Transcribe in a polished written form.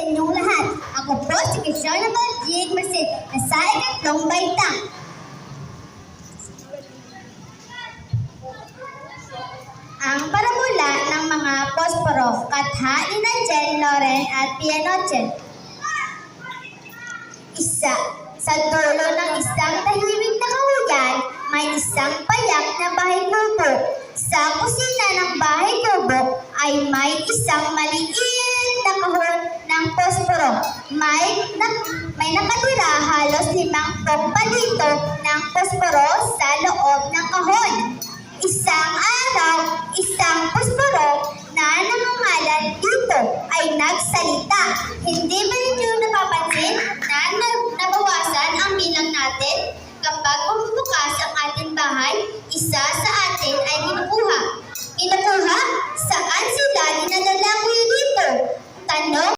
inyong lahat. Ako po si Cristiano Valdieg Marcet, na sa ikatlong baitang. Ang paramula ng mga posporo, katha ni Nigel, Loren at Pianoche. Isa, sa dulo ng isang tahimik na kahuyan, may isang payak na bahay kubo. Sa kusina ng bahay kubo ay may isang maliit na kahon ng posporo. May nakatira halos 5 palito ng posporo sa loob ng kahon. Isang araw, isang posporo na nangangalan dito ay nagsalita. Hindi ba ninyo napapansin na nabawasan ang bilang natin? Kapag bumubukas ang ating bahay, isa sa atin ay kinukuha. Kinukuha? Saan sila dinadala ko dito? Tanong